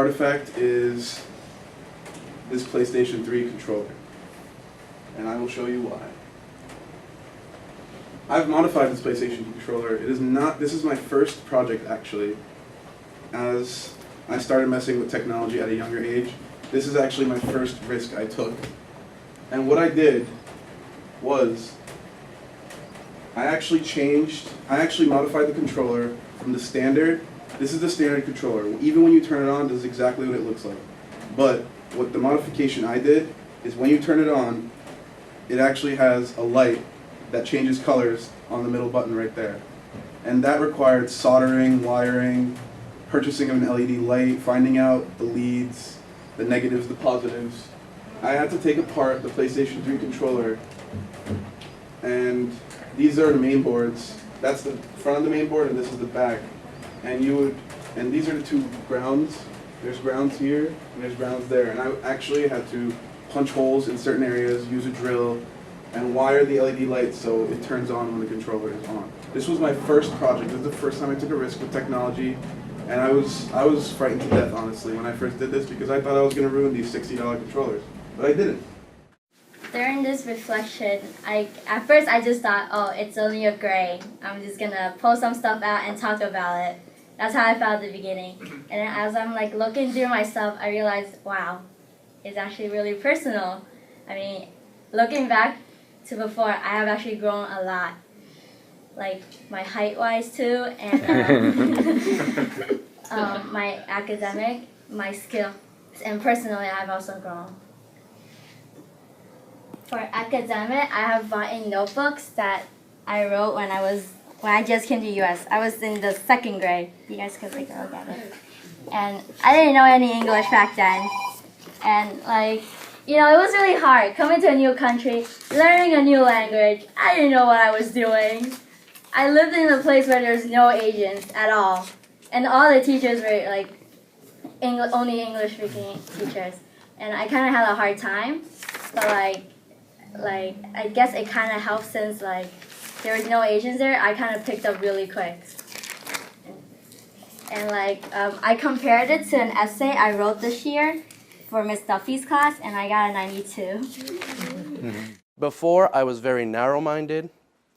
artifact is this PlayStation 3 controller, and I will show you why. I've modified this PlayStation controller. This is my first project actually, as I started messing with technology at a younger age. This is actually my first risk I took. And what I did was, I actually modified the controller from the standard. This is the standard controller. Even when you turn it on, this is exactly what it looks like. But what the modification I did is when you turn it on, it actually has a light that changes colors on the middle button right there. And that required soldering, wiring, purchasing of an LED light, finding out the leads, the negatives, the positives. I had to take apart the PlayStation 3 controller, and these are the main boards. That's the front of the main board, and this is the back. And these are the two grounds. There's grounds here, and there's grounds there. And I actually had to punch holes in certain areas, use a drill, and wire the LED lights so it turns on when the controller is on. This was my first project. This is the first time I took a risk with technology, and I was frightened to death, honestly, when I first did this, because I thought I was going to ruin these $60 controllers, but I didn't. During this reflection, at first I just thought, oh, it's only a grade. I'm just gonna pull some stuff out and talk about it. That's how I felt at the beginning. And then as I'm looking through my stuff, I realized, wow, it's actually really personal. I mean, looking back to before, I have actually grown a lot. My height-wise too, and my academic, my skill, and personally, I've also grown. For academic, I have bought in notebooks that I wrote when I just came to the U.S. I was in the 2nd grade. You guys can take a look at it. And I didn't know any English back then. And it was really hard coming to a new country, learning a new language. I didn't know what I was doing. I lived in a place where there's no Asians at all. And all the teachers were only English-speaking teachers. And I kind of had a hard time. But I guess it kind of helped since there was no Asians there. I kind of picked up really quick. And I compared it to an essay I wrote this year for Miss Duffy's class, and I got a 92. Before, I was very narrow-minded.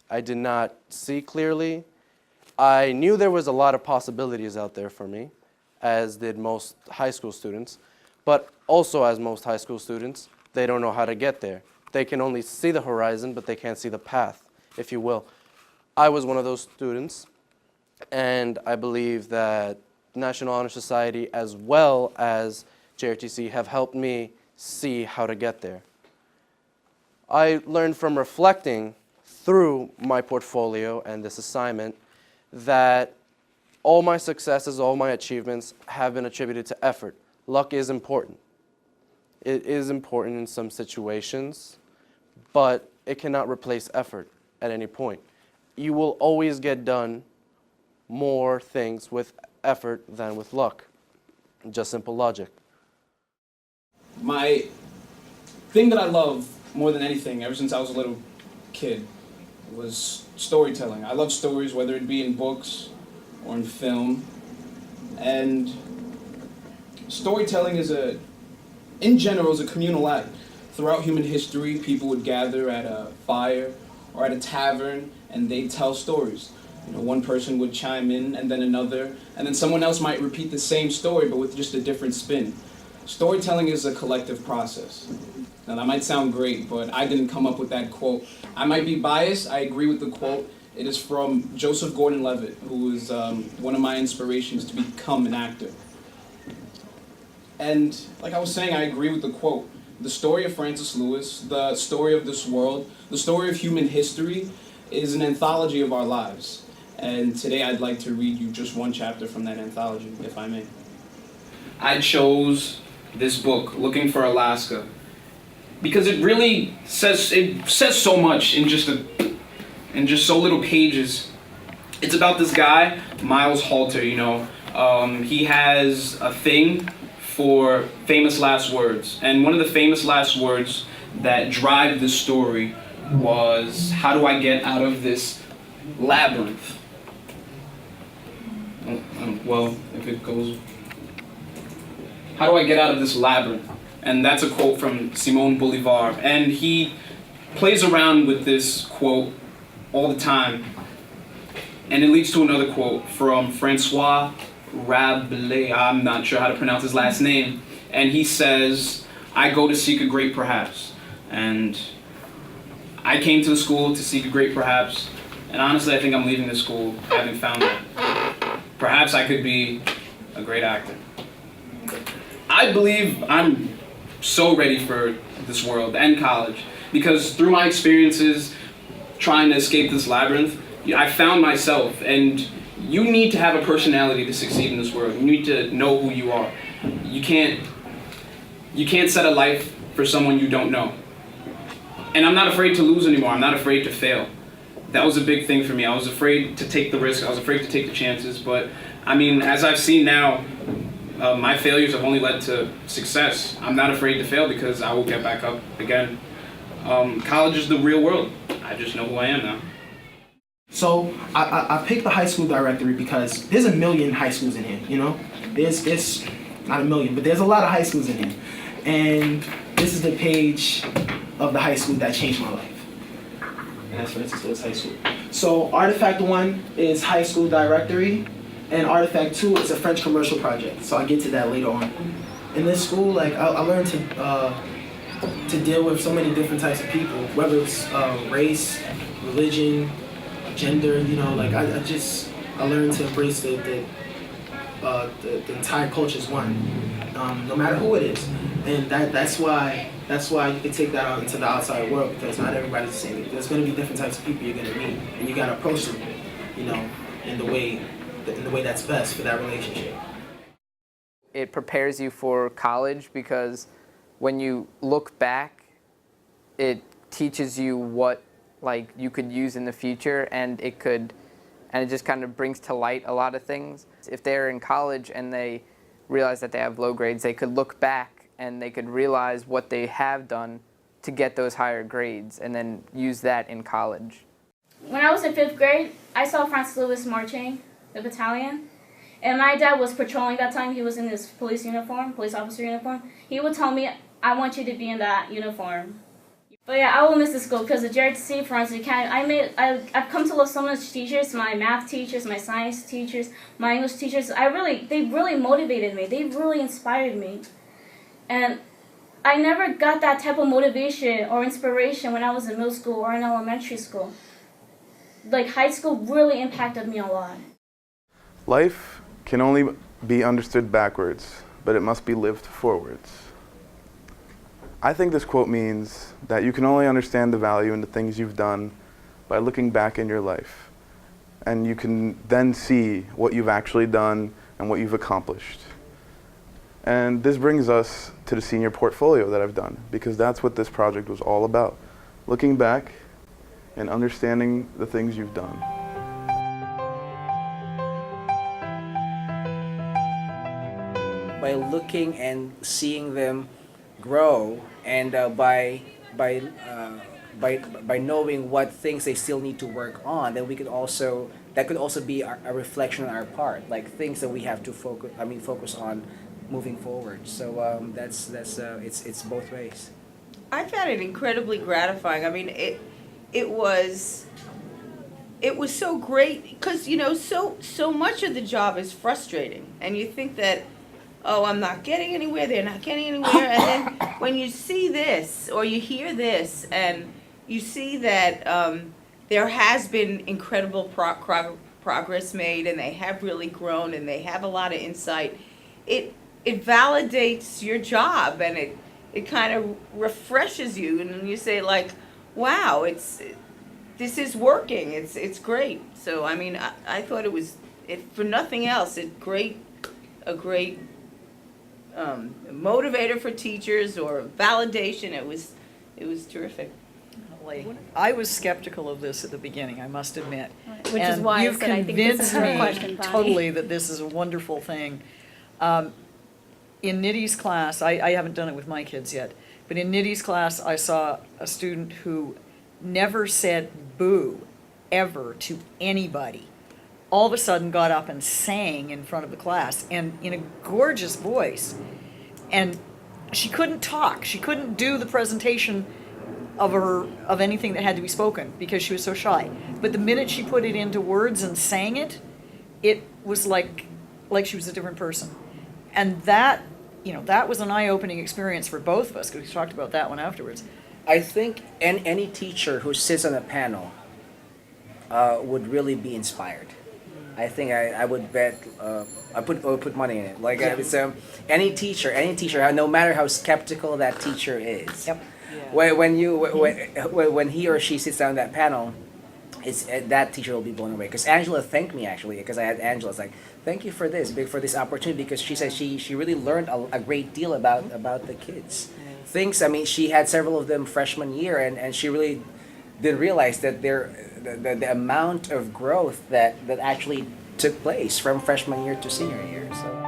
I did not see clearly. I knew there was a lot of possibilities out there for me, as did most high school students. But also, as most high school students, they don't know how to get there. They can only see the horizon, but they can't see the path, if you will. I was one of those students, and I believe that National Honor Society as well as JRTC have helped me see how to get there. I learned from reflecting through my portfolio and this assignment that all my successes, all my achievements have been attributed to effort. Luck is important. It is important in some situations, but it cannot replace effort at any point. You will always get done more things with effort than with luck. Just simple logic. My thing that I love more than anything, ever since I was a little kid, was storytelling. I love stories, whether it be in books or in film. And storytelling in general, is a communal act. Throughout human history, people would gather at a fire or at a tavern, and they'd tell stories. One person would chime in, and then another, and then someone else might repeat the same story, but with just a different spin. Storytelling is a collective process. Now, that might sound great, but I didn't come up with that quote. I might be biased. I agree with the quote. It is from Joseph Gordon-Levitt, who is one of my inspirations to become an actor. And like I was saying, I agree with the quote. The story of Francis Lewis, the story of this world, the story of human history is an anthology of our lives. And today I'd like to read you just one chapter from that anthology, if I may. I chose this book, Looking for Alaska, because it really says so much in just so little pages. It's about this guy, Miles Halter, he has a thing for famous last words. And one of the famous last words that drive this story was, how do I get out of this labyrinth? Well, if it goes... how do I get out of this labyrinth? And that's a quote from Simón Bolívar. And he plays around with this quote all the time. And it leads to another quote from Francois Rabelais. I'm not sure how to pronounce his last name. And he says, I go to seek a great perhaps. And I came to the school to seek a great perhaps. And honestly, I think I'm leaving the school having found that. Perhaps I could be a great actor. I believe I'm so ready for this world and college because through my experiences trying to escape this labyrinth, I found myself, and you need to have a personality to succeed in this world. You need to know who you are. You can't set a life for someone you don't know. And I'm not afraid to lose anymore. I'm not afraid to fail. That was a big thing for me. I was afraid to take the risk. I was afraid to take the chances. But I mean, as I've seen now, my failures have only led to success. I'm not afraid to fail because I will get back up again. College is the real world. I just know who I am now. So I picked the high school directory because there's a million high schools in here, you know? There's not a million, but there's a lot of high schools in here. And this is the page of the high school that changed my life. And that's Francis High School. So Artifact 1 is high school directory, and Artifact 2 is a French commercial project. So I'll get to that later on. In this school, like I learned to deal with so many different types of people, whether it's race, religion, gender, you know, like I learned to embrace the entire culture as one, no matter who it is, and that's why you can take that out into the outside world because not everybody's the same. There's going to be different types of people you're going to meet, and you got to approach them, you know, in the way that's best for that relationship. It prepares you for college because when you look back, it teaches you what like you could use in the future, and it just kind of brings to light a lot of things. If they're in college and they realize that they have low grades, they could look back and they could realize what they have done to get those higher grades and then use that in college. When I was in 5th grade, I saw Francis Lewis marching the battalion. And my dad was patrolling that time. He was in his police officer uniform. He would tell me, I want you to be in that uniform. But yeah, I will miss the school because the JRTC, Forensic Academy, I've come to love so much teachers, my math teachers, my science teachers, my English teachers. They really motivated me. They really inspired me. And I never got that type of motivation or inspiration when I was in middle school or in elementary school. Like high school really impacted me a lot. Life can only be understood backwards, but it must be lived forwards. I think this quote means that you can only understand the value in the things you've done by looking back in your life. And you can then see what you've actually done and what you've accomplished. And this brings us to the senior portfolio that I've done, because that's what this project was all about. Looking back and understanding the things you've done. By looking and seeing them grow, and by knowing what things they still need to work on, then that could also be a reflection on our part, like things that we have to focus on moving forward. So it's both ways. I found it incredibly gratifying. I mean, it was so great because, you know, so much of the job is frustrating, and you think that, oh, I'm not getting anywhere, they're not getting anywhere, and then when you see this or you hear this and you see that there has been incredible progress made, and they have really grown, and they have a lot of insight, it validates your job, and it kind of refreshes you, and you say like, wow, this is working, it's great. So I mean, I thought it was, for nothing else, a great motivator for teachers or validation. It was terrific. I was skeptical of this at the beginning, I must admit. Which is why I said I think this is her question, Bonnie. Totally that this is a wonderful thing. In Niddy's class, I haven't done it with my kids yet, but in Niddy's class I saw a student who never said boo ever to anybody. All of a sudden got up and sang in front of the class, and in a gorgeous voice. and she couldn't talk. She couldn't do the presentation of anything that had to be spoken because she was so shy. But the minute she put it into words and sang it, it was like she was a different person. And that, that was an eye-opening experience for both of us, because we talked about that one afterwards. I think any teacher who sits on a panel would really be inspired. I think I would bet I would put money in it. Like any teacher, no matter how skeptical that teacher is. Yep. When he or she sits down that panel, that teacher will be blown away. Because Angela thanked me actually, because I had Angela. It's like, thank you for this opportunity, because she said she really learned a great deal about the kids. Things, I mean, she had several of them freshman year, and she really didn't realize that the amount of growth that actually took place from freshman year to senior year. So.